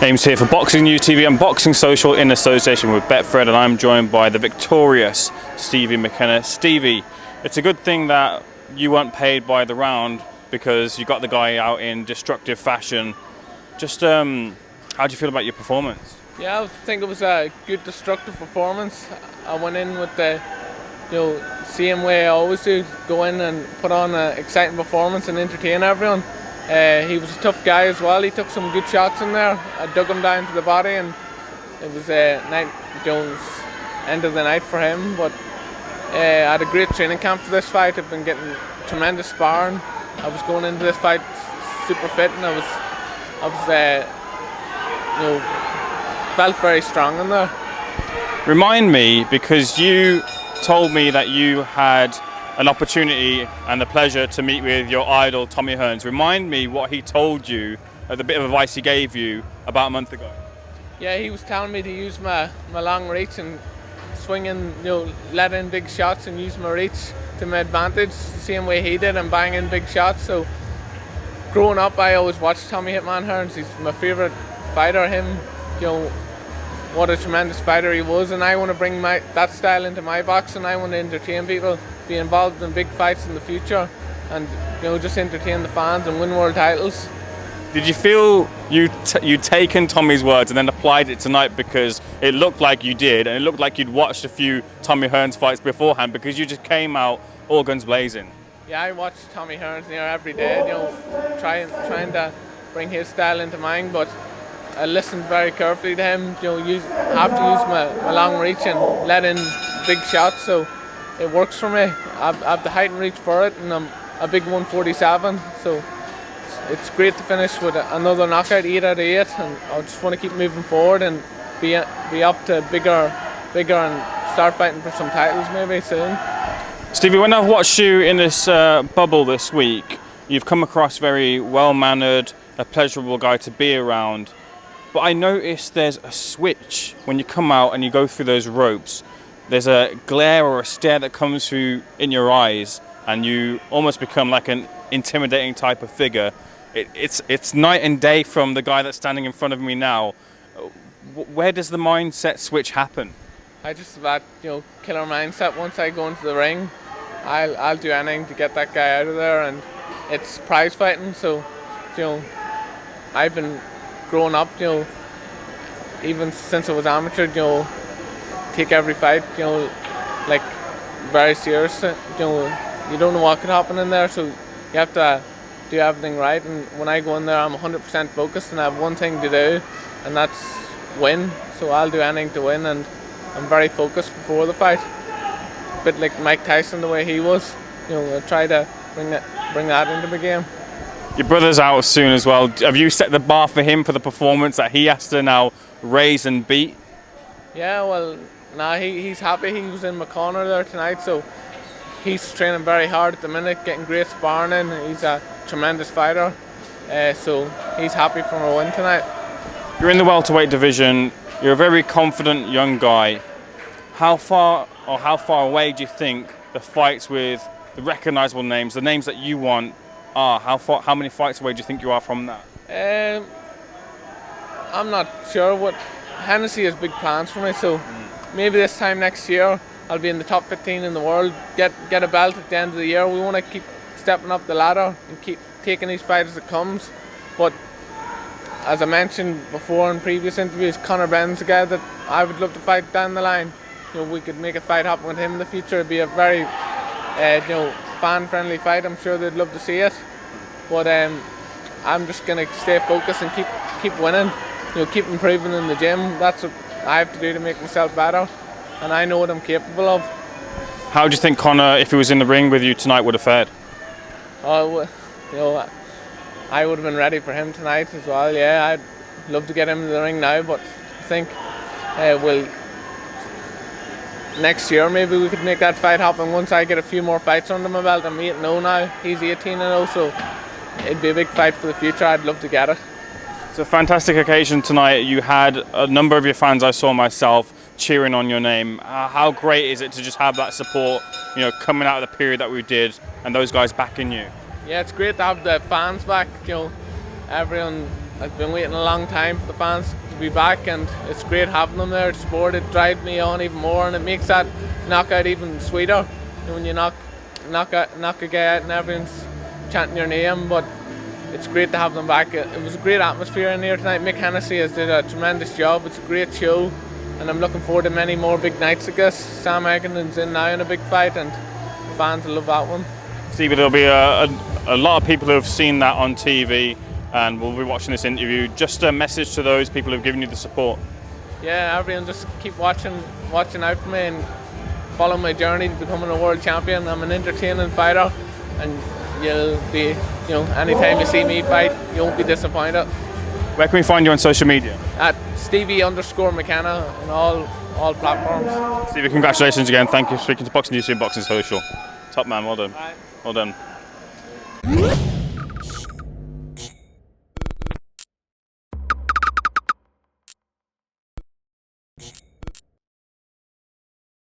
James here for Boxing News TV and Boxing Social in association with Betfred, and I'm joined by the victorious Stevie McKenna. Stevie, it's a good thing that you weren't paid by the round because you got the guy out in destructive fashion. Just how do you feel about your performance? Yeah, I think it was a good destructive performance. I went in with the same way I always do, go in and put on an exciting performance and entertain everyone. He was a tough guy as well. He took some good shots in there. I dug him down to the body, and it was end of the night for him. But I had a great training camp for this fight. I've been getting tremendous sparring. I was going into this fight super fit, and I felt very strong in there. Remind me, because you told me that you had an opportunity and the pleasure to meet with your idol Tommy Hearns. Remind me what he told you, the bit of advice he gave you about a month ago. Yeah, he was telling me to use my long reach and swing in, let in big shots and use my reach to my advantage, the same way he did, and bang in big shots. So growing up, I always watched Tommy Hitman Hearns. He's my favourite fighter. What a tremendous fighter he was, and I want to bring that style into my boxing. I want to entertain people, be involved in big fights in the future, and just entertain the fans and win world titles. Did you feel you'd taken Tommy's words and then applied it tonight, because it looked like you did, and it looked like you'd watched a few Tommy Hearns fights beforehand, because you just came out all guns blazing? Yeah, I watch Tommy Hearns every day, trying to bring his style into mine, but I listened very carefully to him. I have to use my long reach and let in big shots, so it works for me. I have the height and reach for it, and I'm a big 147, so it's great to finish with another knockout, 8 out of 8, and I just want to keep moving forward and be up to bigger, and start fighting for some titles maybe soon. Stevie, when I've watched you in this bubble this week, you've come across very well-mannered, a pleasurable guy to be around. But I noticed there's a switch when you come out and you go through those ropes. There's a glare or a stare that comes through in your eyes, and you almost become like an intimidating type of figure. It's night and day from the guy that's standing in front of me now. Where does the mindset switch happen? I just about killer mindset. Once I go into the ring, I'll do anything to get that guy out of there, and it's prize fighting. So I've been growing up, even since I was amateur, take every fight, like very serious. You don't know what could happen in there, so you have to do everything right. And when I go in there, I'm 100% focused, and I have one thing to do, and that's win. So I'll do anything to win, and I'm very focused before the fight. A bit like Mike Tyson, the way he was. I try to bring that into the game. Your brother's out soon as well. Have you set the bar for him for the performance that he has to now raise and beat? Yeah, well, he's happy. He was in my corner there tonight, so he's training very hard at the minute, getting great sparring in. He's a tremendous fighter, so he's happy for my win tonight. You're in the welterweight division. You're a very confident young guy. How far away do you think the fights with the recognisable names, the names that you want, are? How many fights away do you think you are from that? I'm not sure. Hennessy has big plans for me, so maybe this time next year I'll be in the top 15 in the world, get a belt at the end of the year. We want to keep stepping up the ladder and keep taking each fight as it comes. But as I mentioned before in previous interviews, Conor Benn's a guy that I would love to fight down the line. We could make a fight happen with him in the future. It'd be a very fan-friendly fight. I'm sure they'd love to see it. But I'm just gonna stay focused and keep winning. Keep improving in the gym. That's what I have to do to make myself better, and I know what I'm capable of. How do you think Conor, if he was in the ring with you tonight, would have fared? Oh, I would have been ready for him tonight as well. Yeah, I'd love to get him in the ring now, but I think next year maybe we could make that fight happen once I get a few more fights under my belt. I'm 8-0 now. He's 18-0, so it'd be a big fight for the future. I'd love to get it. It's a fantastic occasion tonight. You had a number of your fans, I saw myself, cheering on your name. How great is it to just have that support, coming out of the period that we did, and those guys backing you? Yeah, it's great to have the fans back. Everyone I've been waiting a long time for the fans to be back, and it's great having them there to support. It drives me on even more, and it makes that knockout even sweeter. When you knock a guy out and everyone's chanting your name, but it's great to have them back. It was a great atmosphere in here tonight. Mick Hennessy has did a tremendous job. It's a great show, and I'm looking forward to many more big nights like this. Sam Eggington's in now in a big fight, and the fans will love that one. Stevie, there'll be a lot of people who have seen that on TV and will be watching this interview. Just a message to those people who've given you the support. Yeah, everyone just keep watching out for me and follow my journey to becoming a world champion. I'm an entertaining fighter, and you'll be, anytime you see me fight, you won't be disappointed. Where can we find you on social media? At Stevie_McKenna on all platforms. Stevie, congratulations again. Thank you for speaking to Boxing News and Boxing Social. Top man, well done. Bye. Well done.